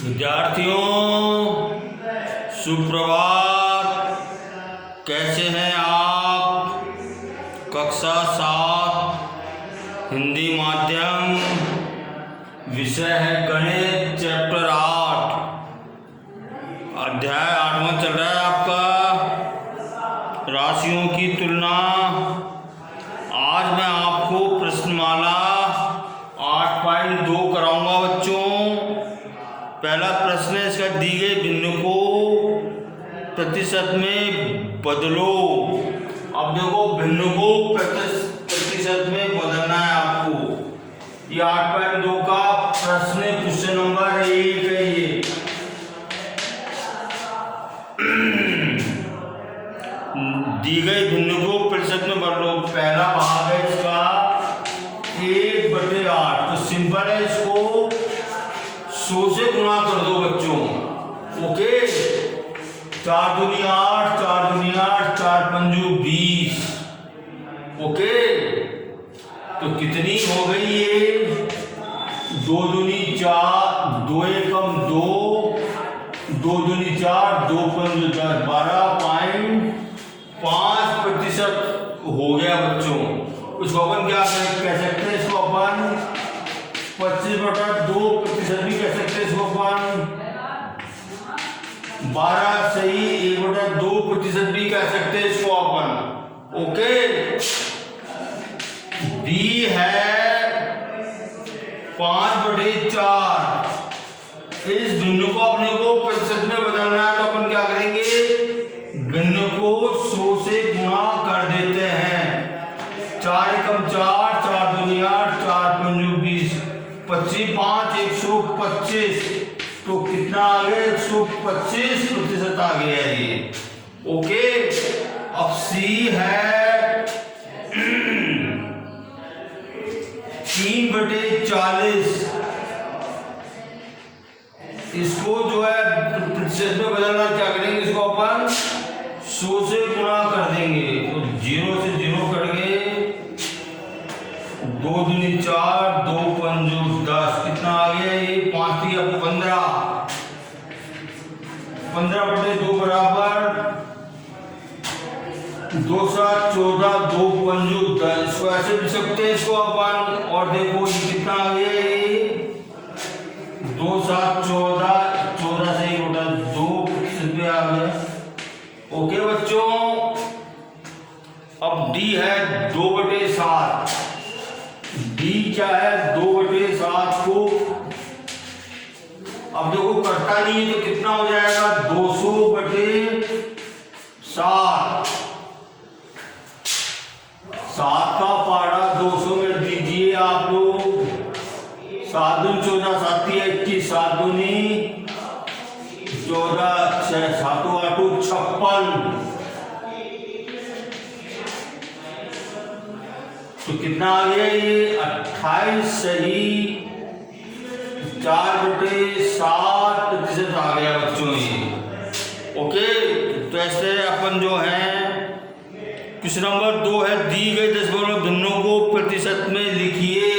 विद्यार्थियों सुप्रभात। कैसे हैं आप? कक्षा 7 हिंदी माध्यम, विषय है गणित, चैप्टर 8, अध्याय 8वां चल रहा है आपका, राशियों की तुलना। आज मैं आपको प्रश्नमाला 8.2 कराऊंगा बच्चों। पहला प्रश्न है इसका, दी गई भिन्न को प्रतिशत में बदलो। अब देखो, भिन्न को प्रतिशत में बदलना है आपको। ये 8.2 का प्रश्न है, क्वेश्चन नंबर 1 है ये। दी गई भिन्न को प्रतिशत में बदलो। पहला भाग है इसका 1/8। तो सिंपल है, इसको 100 से गुणा कर दो बच्चों। ओके, 4 दूनी 8, 4 दूनी 8, 4 पंजू 20। ओके, तो कितनी हो गई ये? 2 दूनी 4, 2 एकम 2, 2 दूनी 4, 2 पंजू 10, 12.5% हो गया बच्चों। इसको अपन क्या कह सकते हैं? इसको अपन 25/2% भी कह सकते हैं। इसको अपन 12 सही 1/2% भी कह सकते हैं इसको अपन। ओके, बी है 5/4। इस भिन्न को अपने को प्रतिशत में बदलना है, तो अपन क्या करेंगे? भिन्न को 100 से गुणा कर देते हैं। 4 एकम 4, 4 दूनी 8, 4 पंजू 20, 25, 5 125। तो कितना आ गया? 125% आ गया ये। ओके, अब सी है 3/40। इसको जो है प्रतिशत में बदलना, क्या करेंगे? इसको अपन 100 से गुणा कर देंगे। तो 0 से 0 कट गए, 2 दूनी 4, 2 पंजू 10। कितना आ गया ये? 5 या 15। 15/2 बराबर 2 7 14, 2 पंजू 10। इसको ऐसे लिख सकते हैं इसको अपन। और देखो ये कितना आ गया ये? 2 7 14, 14 से 2% पे आ गया। ओके बच्चों, अब डी है 2/7। डी क्या है? 2/7 को अब देखो करता नहीं है, तो कितना हो जाएगा? 200/7। 7 का पारा 200 में दीजिए आप लोग। 7 दूनी 14, 7 21, 7 दूनी 14, 7 8 56। तो कितना आ गया ये? 28 सही 4/7% आ गया बच्चों ये। ओके, तो ऐसे अपन जो है क्वेश्चन नंबर 2 है, दी गई दशमलव भिन्नों को प्रतिशत में लिखिए।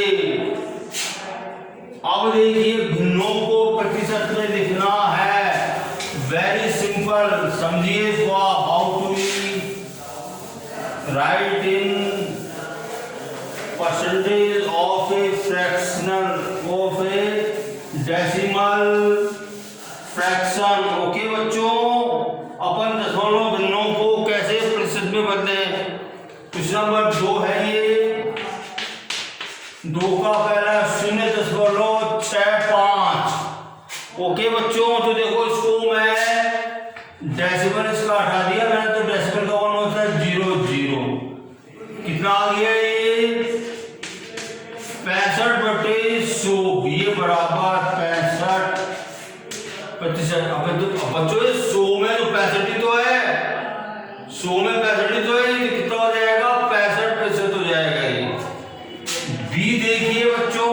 अब देखिए, भिन्नों को प्रतिशत में लिखना है। वेरी सिंपल, समझिए इसको। How to write in percentage of a fractional of a decimal fraction। Okay बच्चों, अपन दशमलव भिन्नों को कैसे प्रतिशत में बदले? क्वेश्चन नंबर 2 है ये। 2 का पहला 0.65। ओके बच्चों, तो देखो इसको मैं डेसिमल इसका हटा दिया मैंने, तो डेसिमल का 1 होता है 0.0। कितना आ गया ये? 65/100। ये बराबर 65%। अब बच्चों ये 100 में तो 65 ही तो है। 100 में 65 ही तो है। ये कितना हो जाएगा? 65% हो जाएगा ये। बी देखिए बच्चों,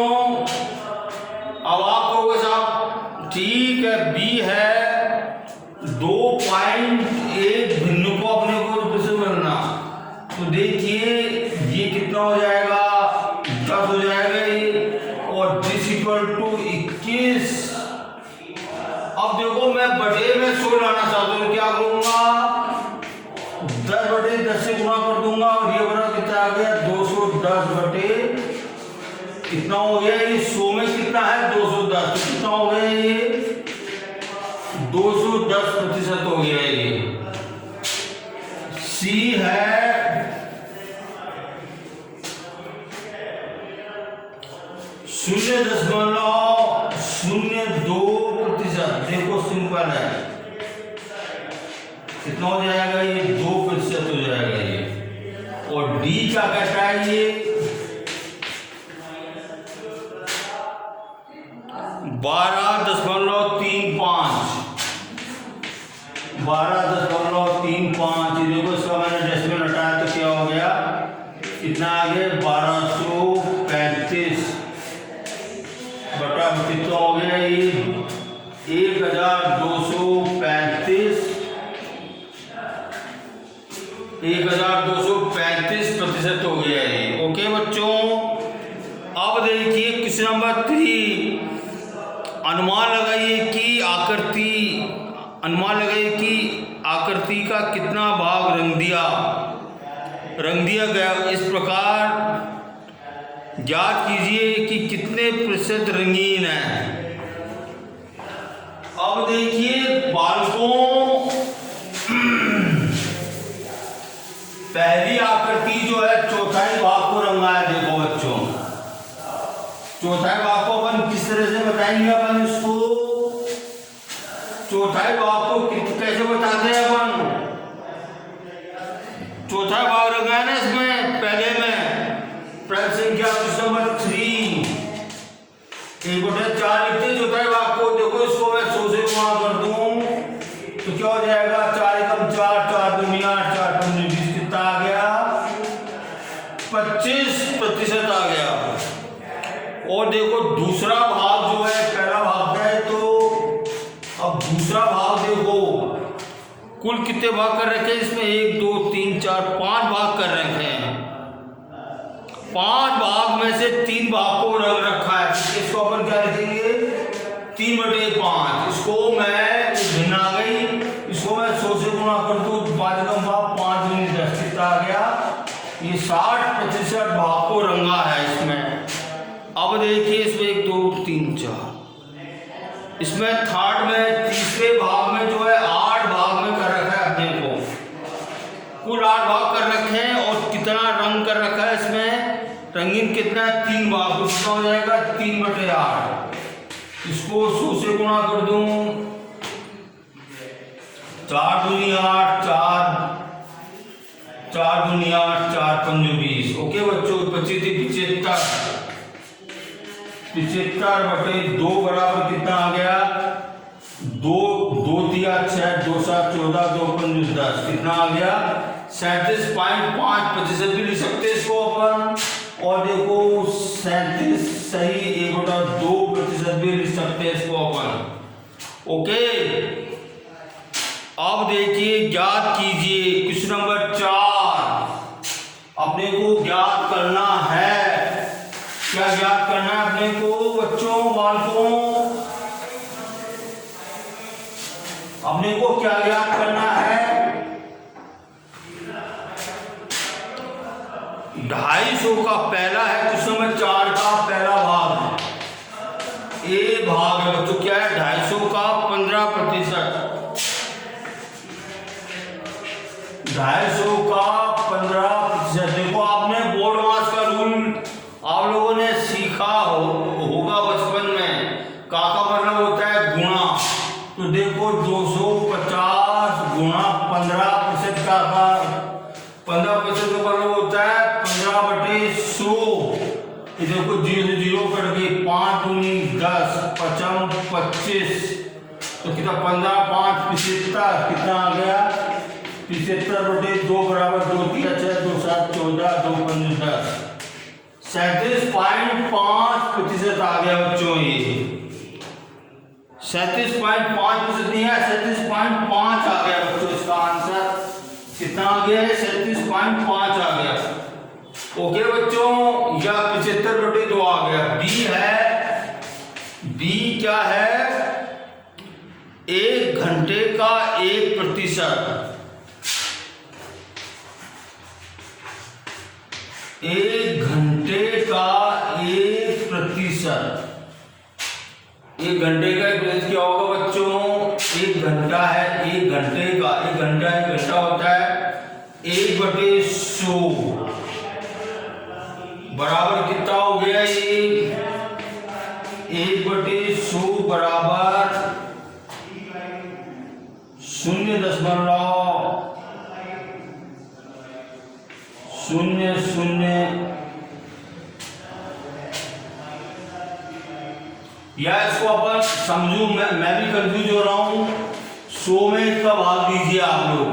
अब आप कहोगे साहब ठीक है, बी है 2.1 भिन्न को अपने को प्रतिशत बनना। तो देखिए ये कितना हो जाएगा? 10 हो जाएगा ये। और दिस इक्वल टू 21 हो गया ये 100 में कितना है 210, तो कितना हो गया ये 210% हो गया ये। सी है 0.02%। देखो सिंपल है, कितना हो जाएगा ये 2% हो जाएगा ये। और डी क्या कहता है ये 12.35। देखो इसका मैंने डेसिमल हटाया तो क्या हो गया, कितना आ गया 1235 बटा कितना हो गया ये 1235% हो गया ये। ओके बच्चों, अब देखिए क्वेश्चन नंबर 3, अनुमान लगाइए कि आकृति का कितना भाग रंग दिया गया। इस प्रकार ज्ञात कीजिए कि कितने प्रतिशत रंगीन है। अब देखिए बालकों, पहली आकृति जो है चौथाई भाग को रंगा है। देखो बच्चों, चौथाई भाग को अपन किस तरह से बताएंगे, अपन इसको चौथाई भाग को कैसे बताते हैं अपन। चौथा भाग रंगा है ना इसमें, पहले में प्रश्न संख्या नंबर 3 1/4 लिखते चौथाई भाग को। देखो इसको मैं 100 से गुणा कर दूं तो क्या हो जाएगा 4 एकम 4, 4 दूनी 8, 4 दूनी 20, कितना आ गया 25% आ गया। और देखो दूसरा भाग जो है पहला भाग है, तो अब दूसरा भाग देखो कुल कितने भाग कर रखे हैं इसमें, 1 2 3 4 5 भाग कर रखे हैं। 5 भाग में से 3 भाग को रंग रखा है। इसको अपन क्या लिखेंगे 3/5। इसको मैं भिन्न आ गई, इसको मैं 100 से गुणा कर दूं 5 कम 5 दूनी 10, कितना आ गया ये 60% भाग को रंगा है इसमें। अब देखिए इसमें 1 2 3 4, इसमें थर्ड में तीसरे भाग में जो है 8 भाग में कर रखा है अपने को, कुल 8 भाग कर रखे हैं। और कितना रंग कर रखा है इसमें, रंगीन कितना है 3 भाग, कितना हो जाएगा 3/8। इसको 100 से गुणा कर दूं 4 दूनी 8, 4 दूनी 8, 4 पंजे 20। ओके बच्चों, 75/2 बराबर कितना आ गया 2 3 6 2 7 14 2 5 10, कितना आ गया 37.5% भी लिख सकते इसको अपन। और देखो 37 सही 1/2% भी लिख सकते हैं इसको अपन। ओके, अब देखिए ज्ञात कीजिए क्वेश्चन नंबर 4, अपने को ज्ञात करना है। क्या ज्ञात करना है अपने को बच्चों, बालकों, अपने को क्या ज्ञात करना है 250 का पहला है क्वेश्चन नंबर 4 का पहला भाग ए भाग है बच्चों। क्या है 250 का 15%, 250 का 15%। देखो आपने बोर्ड मास का रूल आप लोगों ने सीखा होगा बचपन में, का मतलब होता है गुणा। तो देखो 250 गुणा 15% का 15% का मतलब होता है 15/100। ये देखो 0 से 0 करके 5 दूनी 10, 55 25, तो कितना 15 5 75, कितना आ गया 75/2 बराबर 2 3 6 2 7 14 2 5 10, 37.5% आ गया बच्चों। ये 37.5% नहीं है, 37.5 आ गया बच्चों। इसका आंसर कितना आ गया है 37.5 आ गया। ओके बच्चों, या 75/2 आ गया। बी है, बी क्या है 1 घंटे का 1%, 1 घंटे का 1% 1 घंटे का एवरेज क्या होगा बच्चों? 1 घंटा है, 1 घंटे का 1 घंटा होता है 1/100 बराबर कितना हो गया? ये 1/100 बराबर 0.0000, या इसको अपन समझू, मैं भी कंफ्यूज हो रहा हूं। 100 में इसका भाग दीजिए आप लोग,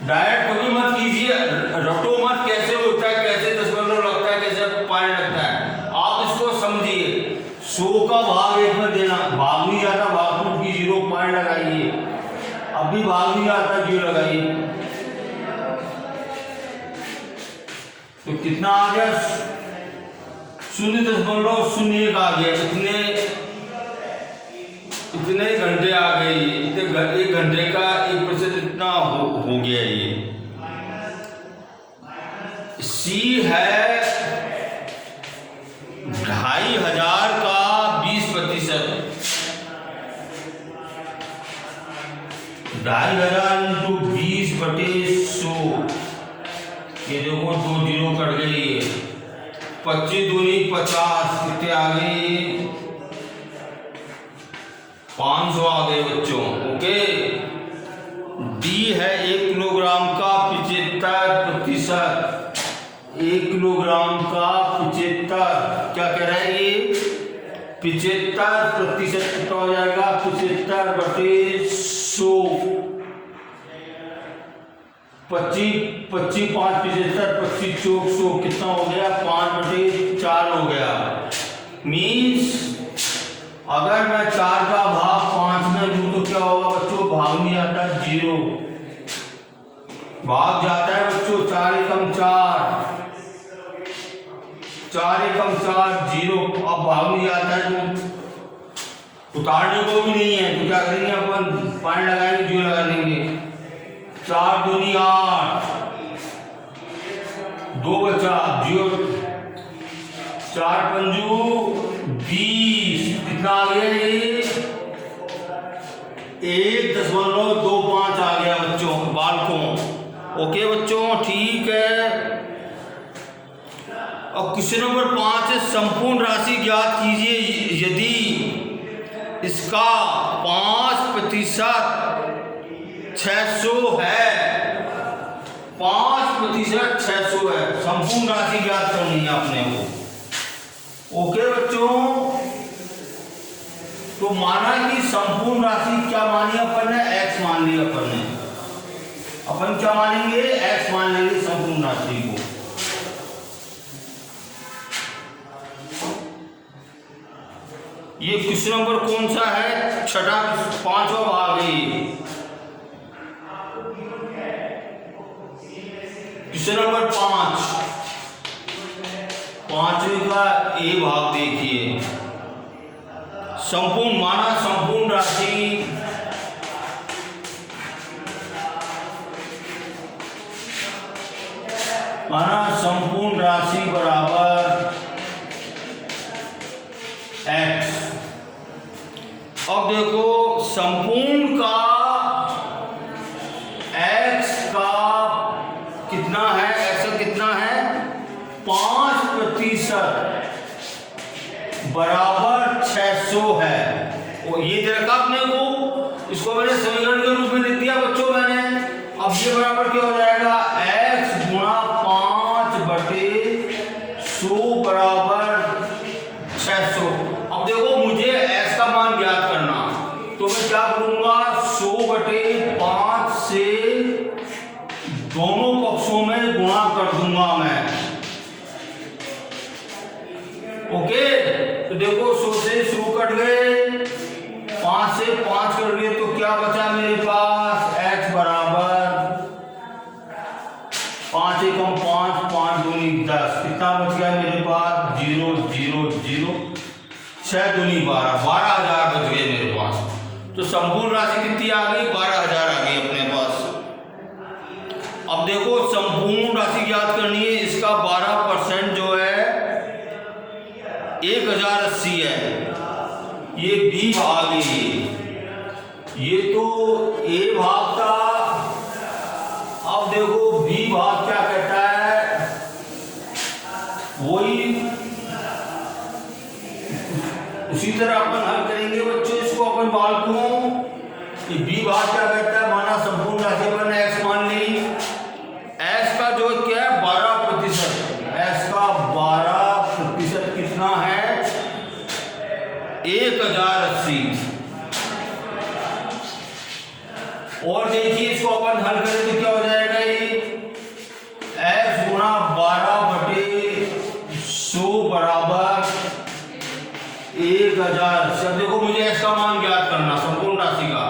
डायरेक्ट कभी मत कीजिए, रटो मत कैसे होता है, कैसे दशमलव लगता है, कैसे पॉइंट लगता है। आप इसको समझिए, 100 का भाग 1 में देना, भाग नहीं जाता भाग टूट की 0 पॉइंट लगाइए, अब भी भाग नहीं आता 0 लगाइए, तो कितना आ गया? 0.01 आ गया। इतने घंटे आ गए, 1 घंटे का 1% इतना हो गया। ये सी है 2500 का 20%, 2500 इंटू 20/100, ये देखो 2 0 कट गई, 25 दूनी 50, कितने आ गई? 500 आ गए बच्चों। ओके, डी है 1 किलोग्राम का 75%, 1 किलोग्राम का 75, क्या कह रहा है ये? 75% कितना हो जाएगा? 75/100, 25 5 75, 25 चौक 100, कितना हो गया? 5/4 हो गया। मीन्स अगर मैं 4 का भाग 5 में दूं तो क्या होगा बच्चों? भाग नहीं आता, 0 भाग जाता है बच्चों। 4 एकम 4, 4 एकम 4, 0। अब भाग नहीं आता है तो उतारने को भी नहीं है, तो क्या करेंगे अपन? पॉइंट लगाएंगे, 0 लगा देंगे। 4 दूनी 8, 2 बचा 0, 4 पंजू 20, कितना आ गया? ये 1.25 आ गया बच्चों, बालकों। ओके बच्चों, ठीक है। अब क्वेश्चन नंबर 5 है, संपूर्ण राशि ज्ञात कीजिए यदि इसका 5% 600 है। 5% 600 है, संपूर्ण राशि ज्ञात करनी है अपने को। ओके बच्चों, तो माना कि संपूर्ण राशि क्या मानी अपन ने? x मान लिया अपन ने। अपन क्या मानेंगे? x मान लेंगे संपूर्ण राशि को। ये क्वेश्चन नंबर कौन सा है? छठा, 5वां भाग है। क्वेश्चन नंबर 5, 5वें का ए भाग देखिए। संपूर्ण माना संपूर्ण राशि बराबर x। अब देखो संपूर्ण का x का कितना है? x का कितना है? 5% बराबर 600 है। और ये दे रखा अपने को, इसको मैंने समीकरण के रूप में लिख दिया बच्चों मैंने। अब ये बराबर क्या हो जाएगा? x गुणा 5/100 बराबर 600। अब देखो मुझे x का मान ज्ञात करना, तो मैं क्या करूंगा? 100/5 से दोनों पक्षों में गुणा कर दूंगा मैं। ओके, तो देखो 100 से 100 कट गए, 5 से 5 कट गए, तो क्या बचा मेरे पास? x बराबर 5 एकम 5, 5 दूनी 10, कितना बच गया मेरे पास? 0 0 0, 6 दूनी 12, 12,000 बच गए मेरे पास। तो संपूर्ण राशि कितनी आ गई? 12,000 आ गई अपने पास। अब देखो संपूर्ण राशि याद करनी है, इसका 12% जो है 1080 है, ये बी भाग है, ये तो ए भाग था। अब देखो बी भाग क्या कहता है, वही उसी तरह अपन हल करेंगे बच्चों। इसको अपन बालकों कि बी भाग क्या कहता है, माना संपूर्ण राशि पर एक्स मान ली, एक्स का जो क्या है 12%, एक्स का 12% कितना है 1080। और देखिए इसको अपन हल करें तो क्या हो जाएगा, ये एक्स गुणा 12/100 बराबर 1000। अब देखो मुझे एक्स का मान ज्ञात करना संपूर्ण राशि का,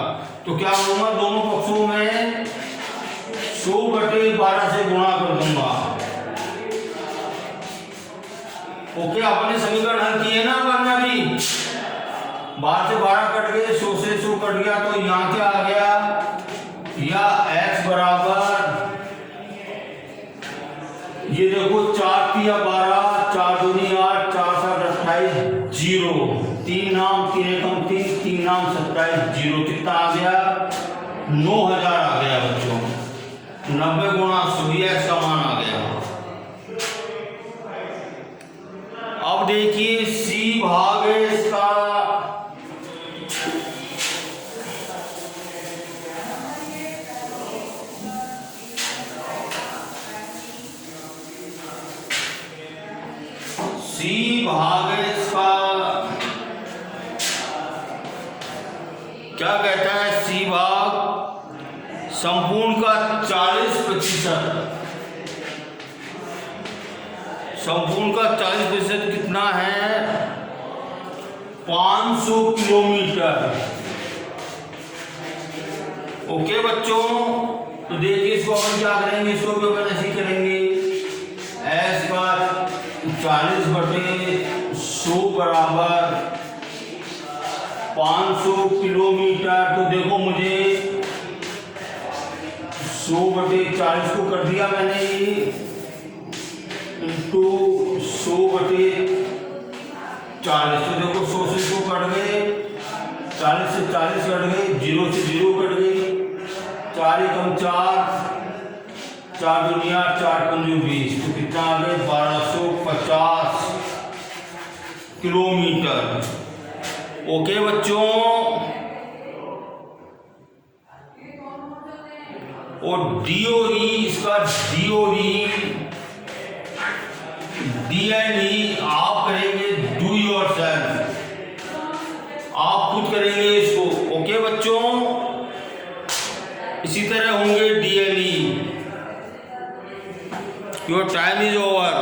तो क्या करूंगा, दोनों पक्षों में 100/12 से गुणा कर दूंगा। ओके, अपने समीकरण हल किए ना वरना भी 12 से 12 कट गए, 100 से 100 कट गया, तो यहाँ क्या आ गया, या x बराबर, ये देखो 4 3 12, 4 दूनी 8, 4 7 28, 0, 3 नाम 3 एकम 3, 3 नाम 27, 0, कितना आ गया 9000 आ गया बच्चों। 90 गुणा 100 एक्स का मान आ गया। अब देखिए सी भाग है इसका, सी भाग है इसका, क्या कहता है, सी भाग संपूर्ण का 40%, संपूर्ण का 40% कितना है 500 किलोमीटर। ओके बच्चों, तो देखिए इसको अपन क्या करेंगे, इसको भी अपन ऐसे करेंगे, एस का 40/100 बराबर 500 किलोमीटर। तो देखो मुझे 100/40 को कर दिया मैंने, इंटू 100/40, तो देखो 100 से 100 कट गए, 40 से 40 कट गए, 0 से 0 कट गई, 4 एकम 4, 4 दूनी 8, 4 पंजे 20, तो कितना आ गए 1250 किलोमीटर। ओके बच्चों, और डीओई, इसका डीओई डीएनई आप करेंगे, डू योरसेल्फ, आप खुद करेंगे इसको। ओके बच्चों, इसी तरह होंगे DNE. Your time is over.